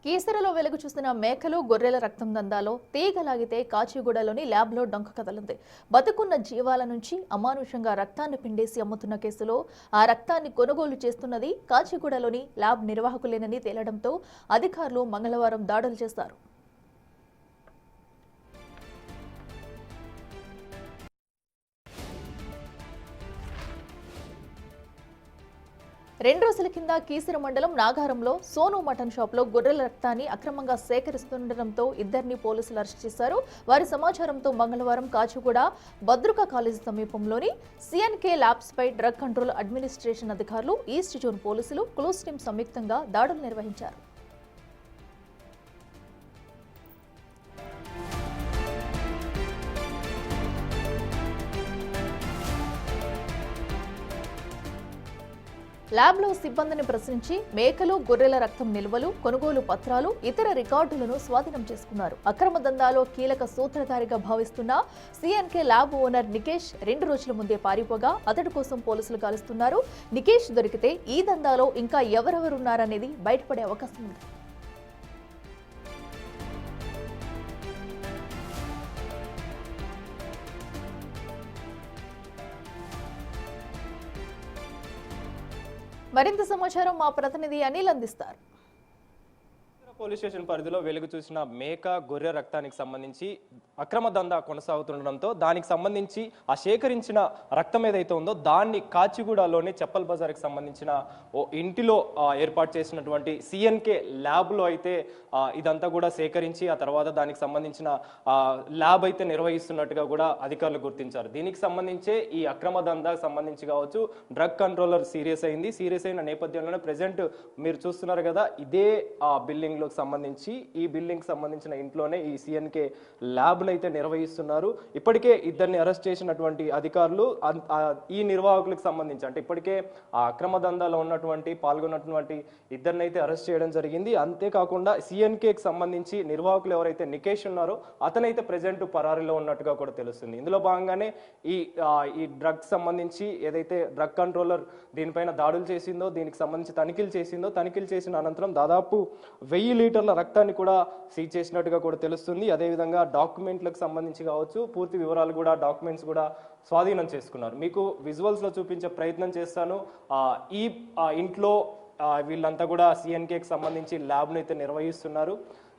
కీసరలో వెలుగు చూసిన మేకలు గొర్రెల రక్తం దందాలో తీగలాగితే కాచిగూడలోని ల్యాబ్లో డొంక కదలింది. బతుకున్న జీవాల నుంచి అమానుషంగా రక్తాన్ని పిండేసి అమ్ముతున్న కేసులో ఆ రక్తాన్ని కొనుగోలు చేస్తున్నది కాచిగూడలోని ల్యాబ్ నిర్వాహకులేనని తేలడంతో అధికారులు మంగళవారం దాడులు చేశారు. 2 రోజుల కింద కీసర మండలం నాగారంలో సోను మటన్ షాప్లో గొర్రెల రక్తాన్ని అక్రమంగా సేకరిస్తుండటంతో ఇద్దరిని పోలీసులు అరెస్ట్ చేశారు. వారి సమాచారంతో మంగళవారం కాచిగూడ భద్రకా కాలేజీ సమీపంలోని సిఎన్కే ల్యాబ్స్ పై డ్రగ్ కంట్రోల్ అడ్మినిస్ట్రేషన్ అధికారులు, ఈస్ట్ జోన్ పోలీసులు, క్లూస్ టీం సంయుక్తంగా దాడులు నిర్వహించారు. ల్యాబ్లో సిబ్బందిని ప్రశ్నించి మేకలు, గొర్రెల రక్తం నిల్వలు, కొనుగోలు పత్రాలు, ఇతర రికార్డులను స్వాధీనం చేసుకున్నారు. అక్రమ దందాలో కీలక సూత్రధారిగా భావిస్తున్న సిఎన్కే ల్యాబ్ ఓనర్ నికేష్ 2 రోజుల ముందే పారిపోగా అతడి కోసం పోలీసులు గాలిస్తున్నారు. నికేష్ దొరికితే ఈ దందాలో ఇంకా ఎవరెవరున్నారనేది బయటపడే అవకాశం ఉంది. మరింత సమాచారం మా ప్రతినిధి అనిల్ అందిస్తారు. పోలీస్ స్టేషన్ పరిధిలో వెలుగు చూసిన మేక, గొర్రె రక్తానికి సంబంధించి అక్రమ దందా కొనసాగుతుండడంతో దానికి సంబంధించి ఆ సేకరించిన రక్తం ఏదైతే ఉందో దాన్ని కాచిగూడలోని చెప్పల్ బజార్కి సంబంధించిన ఓ ఇంటిలో ఏర్పాటు చేసినటువంటి సిఎన్కే ల్యాబ్లో అయితే ఇదంతా కూడా సేకరించి ఆ తర్వాత దానికి సంబంధించిన ల్యాబ్ అయితే నిర్వహిస్తున్నట్టుగా కూడా అధికారులు గుర్తించారు. దీనికి సంబంధించే ఈ అక్రమ దందాకు సంబంధించి కావచ్చు డ్రగ్ కంట్రోలర్ సీరియస్ అయిన నేపథ్యంలోనే ప్రెజెంట్ మీరు చూస్తున్నారు కదా, ఇదే బిల్డింగ్ లో సంబంధించి ఈ బిల్డింగ్ సంబంధించిన ఇంట్లోనే ఈ సిఎన్కే ల్యాబ్ను అయితే నిర్వహిస్తున్నారు. ఇప్పటికే ఇద్దరిని అరెస్ట్ చేసినటువంటి అధికారులు ఈ నిర్వాహకులకు సంబంధించి అంటే ఇప్పటికే ఆ అక్రమ దందాలో పాల్గొన్నటువంటి ఇద్దరిని అయితే అరెస్ట్ చేయడం జరిగింది. అంతేకాకుండా సిఎన్కేకి సంబంధించి నిర్వాహకులు ఎవరైతే నికేష్ ఉన్నారో అతనైతే ప్రెజెంట్ పరారీలో ఉన్నట్టుగా కూడా తెలుస్తుంది. ఇందులో భాగంగానే ఈ డ్రగ్ సంబంధించి ఏదైతే డ్రగ్ కంట్రోలర్ దీనిపైన దాడులు చేసిందో, దీనికి సంబంధించి తనిఖీలు చేసిన అనంతరం దాదాపు 1000 లీటర్ల రక్తాన్ని కూడా సీజ్ చేసినట్టుగా కూడా తెలుస్తుంది. అదేవిధంగా డాక్యుమెంట్లకు సంబంధించి కావచ్చు పూర్తి వివరాలు కూడా డాక్యుమెంట్స్ కూడా స్వాధీనం చేసుకున్నారు. మీకు విజువల్స్ లో చూపించే ప్రయత్నం చేస్తాను. ఈ ఇంట్లో వీళ్ళంతా కూడా సిఎన్కేకి సంబంధించి ల్యాబ్ను అయితే నిర్వహిస్తున్నారు.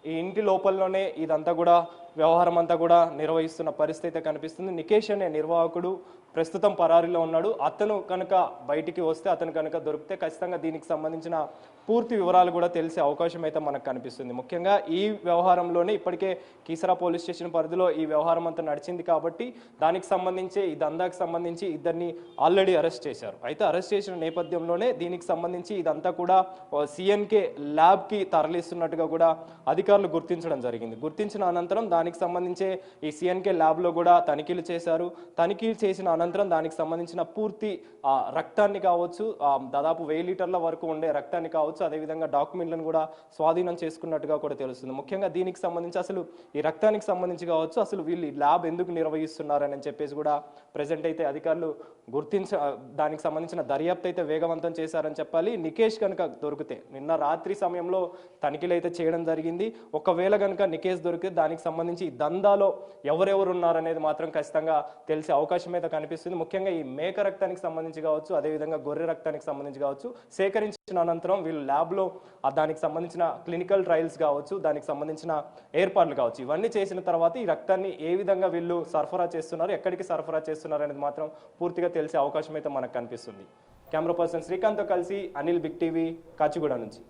ఈ ఇంటి లోపలలోనే ఇదంతా కూడా వ్యవహారం అంతా కూడా నిర్వహిస్తున్న పరిస్థితి అయితే కనిపిస్తుంది. నికేష్ అనే నిర్వాహకుడు ప్రస్తుతం పరారీలో ఉన్నాడు. అతను కనుక బయటికి వస్తే, అతను కనుక దొరికితే ఖచ్చితంగా దీనికి సంబంధించిన పూర్తి వివరాలు కూడా తెలిసే అవకాశం అయితే మనకు కనిపిస్తుంది. ముఖ్యంగా ఈ వ్యవహారంలోనే ఇప్పటికే కీసరా పోలీస్ స్టేషన్ పరిధిలో ఈ వ్యవహారం అంతా నడిచింది కాబట్టి దానికి సంబంధించి ఈ దందాకి సంబంధించి ఇద్దరిని ఆల్రెడీ అరెస్ట్ చేశారు. అయితే అరెస్ట్ చేసిన నేపథ్యంలోనే దీనికి సంబంధించి ఇదంతా కూడా సిఎన్కే ల్యాబ్కి తరలిస్తున్నట్టుగా కూడా అధికారులు గుర్తించడం జరిగింది. గుర్తించిన అనంతరం దానికి సంబంధించి ఈ సిఎన్కే ల్యాబ్లో కూడా తనిఖీలు చేశారు. తనిఖీలు చేసిన అనంతరం దానికి సంబంధించిన పూర్తి రక్తాన్ని కావచ్చు, దాదాపు 1000 లీటర్ల వరకు ఉండే రక్తాన్ని కావచ్చు, అదేవిధంగా డాక్యుమెంట్లను కూడా స్వాధీనం చేసుకున్నట్టుగా కూడా తెలుస్తుంది. ముఖ్యంగా దీనికి సంబంధించి అసలు ఈ రక్తానికి సంబంధించి కావచ్చు అసలు వీళ్ళు ల్యాబ్ ఎందుకు నిర్వహిస్తున్నారని చెప్పేసి కూడా ప్రెజెంట్ అయితే అధికారులు దానికి సంబంధించిన దర్యాప్తు అయితే వేగవంతం చేశారని చెప్పాలి. నికేష్ కనుక దొరికితే, నిన్న రాత్రి సమయంలో తనిఖీలు అయితే చేయడం జరిగింది. ఒకవేళ కనుక నికేష్ దొరికితే దానికి సంబంధించి ఈ దందాలో ఎవరెవరు ఉన్నారనేది మాత్రం ఖచ్చితంగా తెలిసే అవకాశం అయితే కనిపిస్తుంది. ముఖ్యంగా ఈ మేక రక్తానికి సంబంధించి కావచ్చు, అదేవిధంగా గొర్రె రక్తానికి సంబంధించి కావచ్చు సేకరించిన అనంతరం వీళ్ళు ల్యాబ్లో దానికి సంబంధించిన క్లినికల్ ట్రయల్స్ కావచ్చు, దానికి సంబంధించిన ఏర్పాట్లు కావచ్చు, ఇవన్నీ చేసిన తర్వాత ఈ రక్తాన్ని ఏ విధంగా వీళ్ళు సరఫరా చేస్తున్నారు, ఎక్కడికి సరఫరా చేస్తున్నారు అనేది మాత్రం పూర్తిగా తెలిసే అవకాశం అయితే మనకు కనిపిస్తుంది. కెమెరా పర్సన్ శ్రీకాంత్తో కలిసి అనిల్, బిగ్ టీవీ, కాచిగూడ నుంచి.